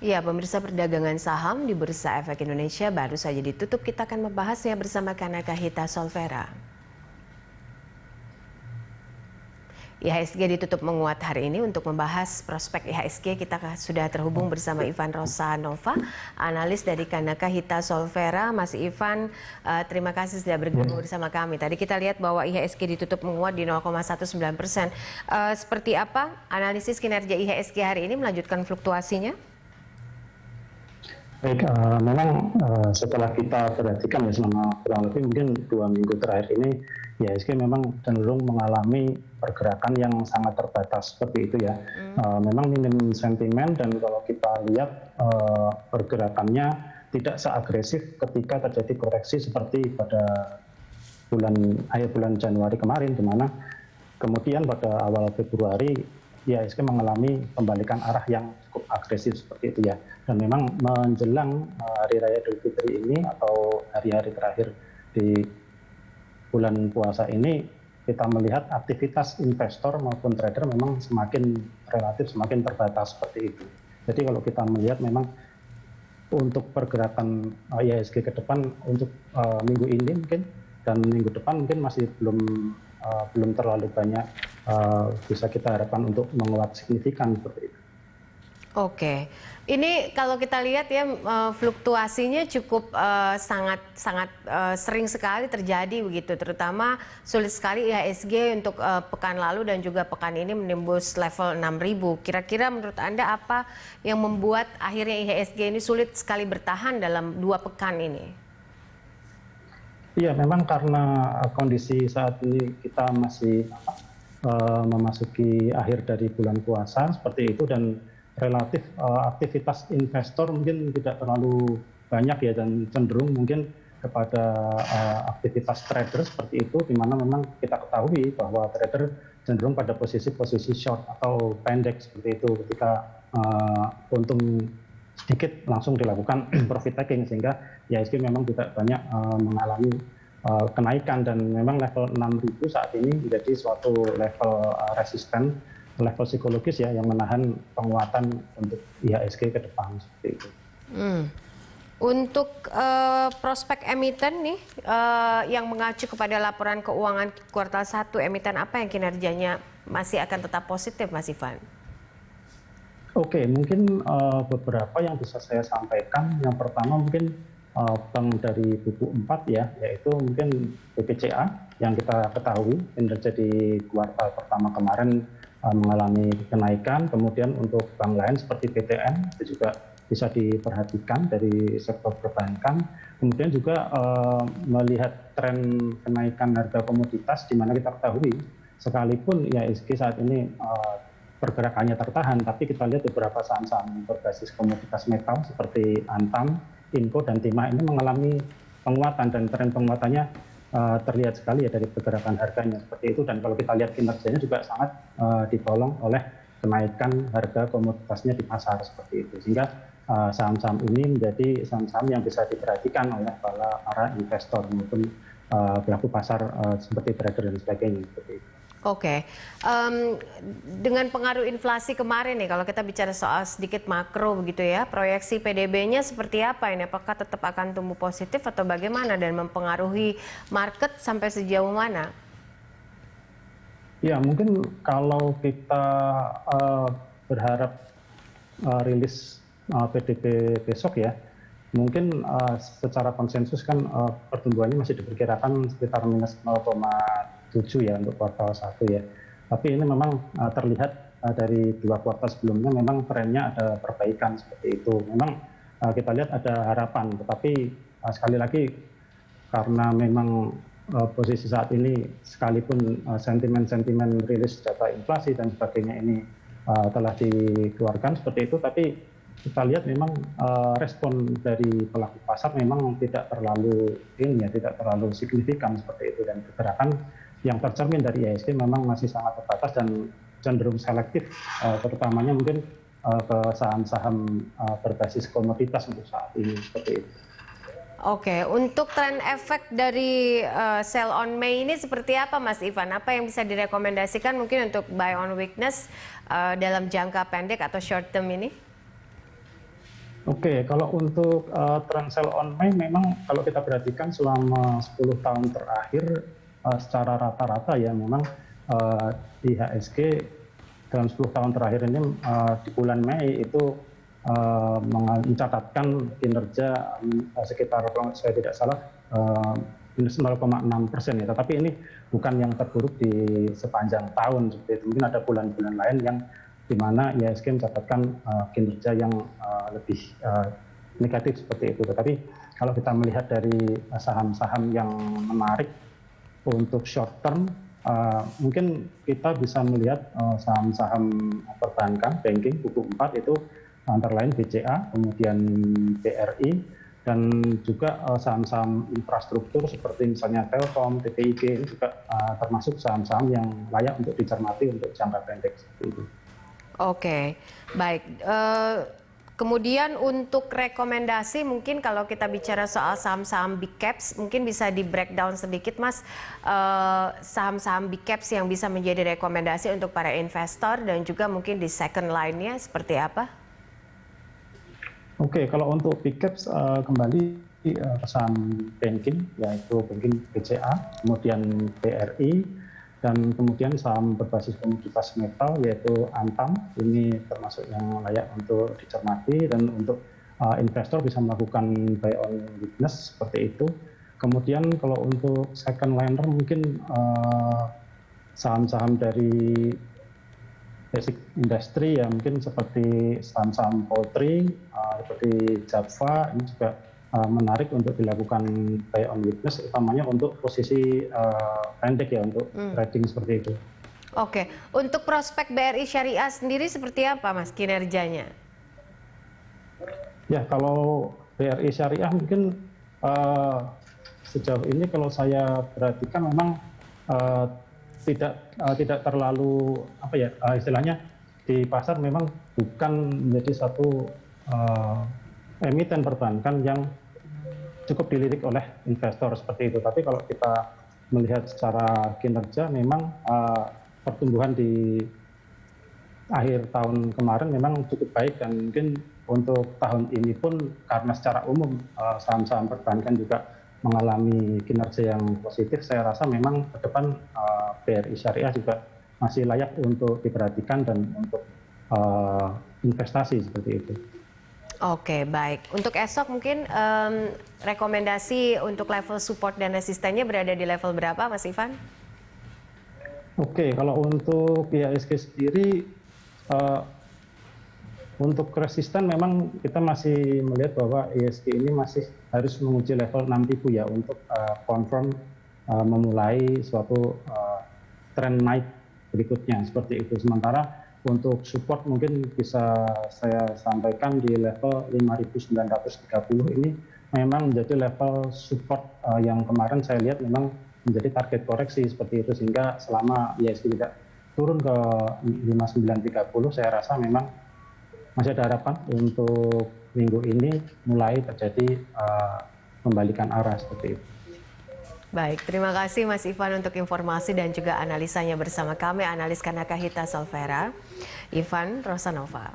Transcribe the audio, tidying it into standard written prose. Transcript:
Ya, pemirsa, perdagangan saham di Bursa Efek Indonesia baru saja ditutup. Kita akan membahasnya bersama Kanaka Hita Solvera. IHSG ditutup menguat hari ini. Untuk membahas prospek IHSG, kita sudah terhubung bersama Ivan Rosanova, analis dari Kanaka Hita Solvera. Mas Ivan, terima kasih sudah bergabung bersama kami. Tadi kita lihat bahwa IHSG ditutup menguat di 0,19%. Seperti apa analisis kinerja IHSG hari ini melanjutkan fluktuasinya? Baik, memang setelah kita perhatikan ya selama kurang lebih mungkin 2 minggu terakhir ini, IHSG memang cenderung mengalami pergerakan yang sangat terbatas seperti itu ya. Memang minim sentimen, dan kalau kita lihat pergerakannya tidak seagresif ketika terjadi koreksi seperti pada akhir bulan Januari kemarin, di mana kemudian pada awal Februari IHSG mengalami pembalikan arah yang cukup agresif seperti itu ya. Dan memang menjelang Hari Raya Idul Fitri ini atau hari-hari terakhir di bulan puasa ini, kita melihat aktivitas investor maupun trader memang relatif semakin terbatas seperti itu. Jadi kalau kita melihat memang untuk pergerakan IHSG ke depan untuk minggu ini mungkin dan minggu depan mungkin masih belum terlalu banyak bisa kita harapkan untuk menguat signifikan seperti itu. Oke, ini kalau kita lihat ya fluktuasinya cukup sangat sering sekali terjadi begitu, terutama sulit sekali IHSG untuk pekan lalu dan juga pekan ini menembus level 6.000. Kira-kira menurut Anda apa yang membuat akhirnya IHSG ini sulit sekali bertahan dalam 2 pekan ini? Iya, memang karena kondisi saat ini kita masih memasuki akhir dari bulan puasa seperti itu, dan relatif aktivitas investor mungkin tidak terlalu banyak ya, dan cenderung mungkin kepada aktivitas trader seperti itu, di mana memang kita ketahui bahwa trader cenderung pada posisi short atau pendek seperti itu. Ketika untung sedikit langsung dilakukan profit taking, sehingga IHSG memang tidak banyak mengalami kenaikan, dan memang level 6.000 saat ini menjadi suatu level resisten, level psikologis ya, yang menahan penguatan untuk IHSG ke depan seperti itu. Untuk prospek emiten nih yang mengacu kepada laporan keuangan kuartal 1, emiten apa yang kinerjanya masih akan tetap positif, Mas Ivan? Oke, mungkin beberapa yang bisa saya sampaikan. Yang pertama mungkin bank dari buku 4 ya, yaitu mungkin BPCA yang kita ketahui kinerja di kuartal pertama kemarin mengalami kenaikan. Kemudian untuk bank lain seperti BTN itu juga bisa diperhatikan dari sektor perbankan. Kemudian juga melihat tren kenaikan harga komoditas, di mana kita ketahui sekalipun IHSG saat ini pergerakannya tertahan, tapi kita lihat beberapa saham-saham berbasis komoditas metal seperti Antam, Inco, dan Timah ini mengalami penguatan, dan tren penguatannya terlihat sekali ya dari pergerakan harganya seperti itu. Dan kalau kita lihat kinerjanya juga sangat ditolong oleh kenaikan harga komoditasnya di pasar seperti itu, sehingga saham-saham ini menjadi saham-saham yang bisa diperhatikan oleh para investor maupun pelaku pasar seperti trader dan sebagainya seperti itu. Oke, dengan pengaruh inflasi kemarin nih, kalau kita bicara soal sedikit makro begitu ya, proyeksi PDB-nya seperti apa ini? Apakah tetap akan tumbuh positif atau bagaimana, dan mempengaruhi market sampai sejauh mana? Ya, mungkin kalau kita berharap rilis PDB besok ya, mungkin secara konsensus kan pertumbuhannya masih diperkirakan sekitar minus 0,7 ya untuk kuartal 1 ya. Tapi ini memang terlihat dari 2 kuartal sebelumnya memang trennya ada perbaikan seperti itu. Memang kita lihat ada harapan, tetapi sekali lagi karena memang posisi saat ini sekalipun sentimen-sentimen rilis data inflasi dan sebagainya ini telah dikeluarkan seperti itu, tapi kita lihat memang respon dari pelaku pasar memang tidak terlalu signifikan seperti itu, dan pergerakan yang tercermin dari IHSG memang masih sangat terbatas dan cenderung selektif, terutamanya mungkin ke saham-saham berbasis komoditas untuk saat ini seperti itu. Oke, untuk tren efek dari sell on May ini seperti apa, Mas Ivan? Apa yang bisa direkomendasikan mungkin untuk buy on weakness dalam jangka pendek atau short term ini? Oke, kalau untuk tren sell on May memang kalau kita perhatikan selama 10 tahun terakhir secara rata-rata ya memang IHSG dalam 10 tahun terakhir ini di bulan Mei itu mencatatkan kinerja sekitar kalau saya tidak salah minus 0,6% ya. Tetapi ini bukan yang terburuk di sepanjang tahun seperti itu. Mungkin ada bulan-bulan lain yang di mana IHSG mencatatkan kinerja yang lebih negatif seperti itu. Tetapi kalau kita melihat dari saham-saham yang menarik untuk short term, mungkin kita bisa melihat saham-saham perbankan, banking, buku 4 itu antara lain BCA, kemudian BRI, dan juga saham-saham infrastruktur seperti misalnya Telkom, TPIG ini juga termasuk saham-saham yang layak untuk dicermati untuk jangka pendek seperti itu. Oke, baik. Kemudian untuk rekomendasi mungkin kalau kita bicara soal saham-saham big caps, mungkin bisa di breakdown sedikit Mas, saham-saham big caps yang bisa menjadi rekomendasi untuk para investor dan juga mungkin di second line-nya seperti apa? Oke, kalau untuk big caps kembali ke saham banking, yaitu banking BCA, kemudian BRI, dan kemudian saham berbasis komoditas metal yaitu Antam, ini termasuk yang layak untuk dicermati dan untuk investor bisa melakukan buy on weakness seperti itu. Kemudian kalau untuk second liner mungkin saham-saham dari basic industry ya mungkin seperti saham-saham poultry, seperti Java ini juga menarik untuk dilakukan buy on weakness, utamanya untuk posisi pendek ya untuk trading seperti itu. Oke, untuk prospek BRI Syariah sendiri seperti apa Mas kinerjanya? Ya kalau BRI Syariah mungkin sejauh ini kalau saya perhatikan memang tidak terlalu apa ya istilahnya di pasar memang bukan menjadi satu emiten perbankan yang cukup dilirik oleh investor seperti itu. Tapi kalau kita melihat secara kinerja memang pertumbuhan di akhir tahun kemarin memang cukup baik dan mungkin untuk tahun ini pun karena secara umum saham-saham perbankan juga mengalami kinerja yang positif, saya rasa memang ke depan BRI Syariah juga masih layak untuk diperhatikan dan untuk investasi seperti itu. Oke, baik. Untuk esok mungkin rekomendasi untuk level support dan resistennya berada di level berapa, Mas Ivan? Oke, kalau untuk IHSG sendiri, untuk resisten memang kita masih melihat bahwa IHSG ini masih harus menguji level 6.000 ya untuk confirm memulai suatu tren naik berikutnya seperti itu. Sementara untuk support mungkin bisa saya sampaikan di level 5.930 ini memang menjadi level support yang kemarin saya lihat memang menjadi target koreksi seperti itu, sehingga selama IHSG tidak turun ke 5930 saya rasa memang masih ada harapan untuk minggu ini mulai terjadi pembalikan arah seperti itu. Baik, terima kasih Mas Ivan untuk informasi dan juga analisanya bersama kami, analis Kanaka Hita Solvera, Ivan Rosanova.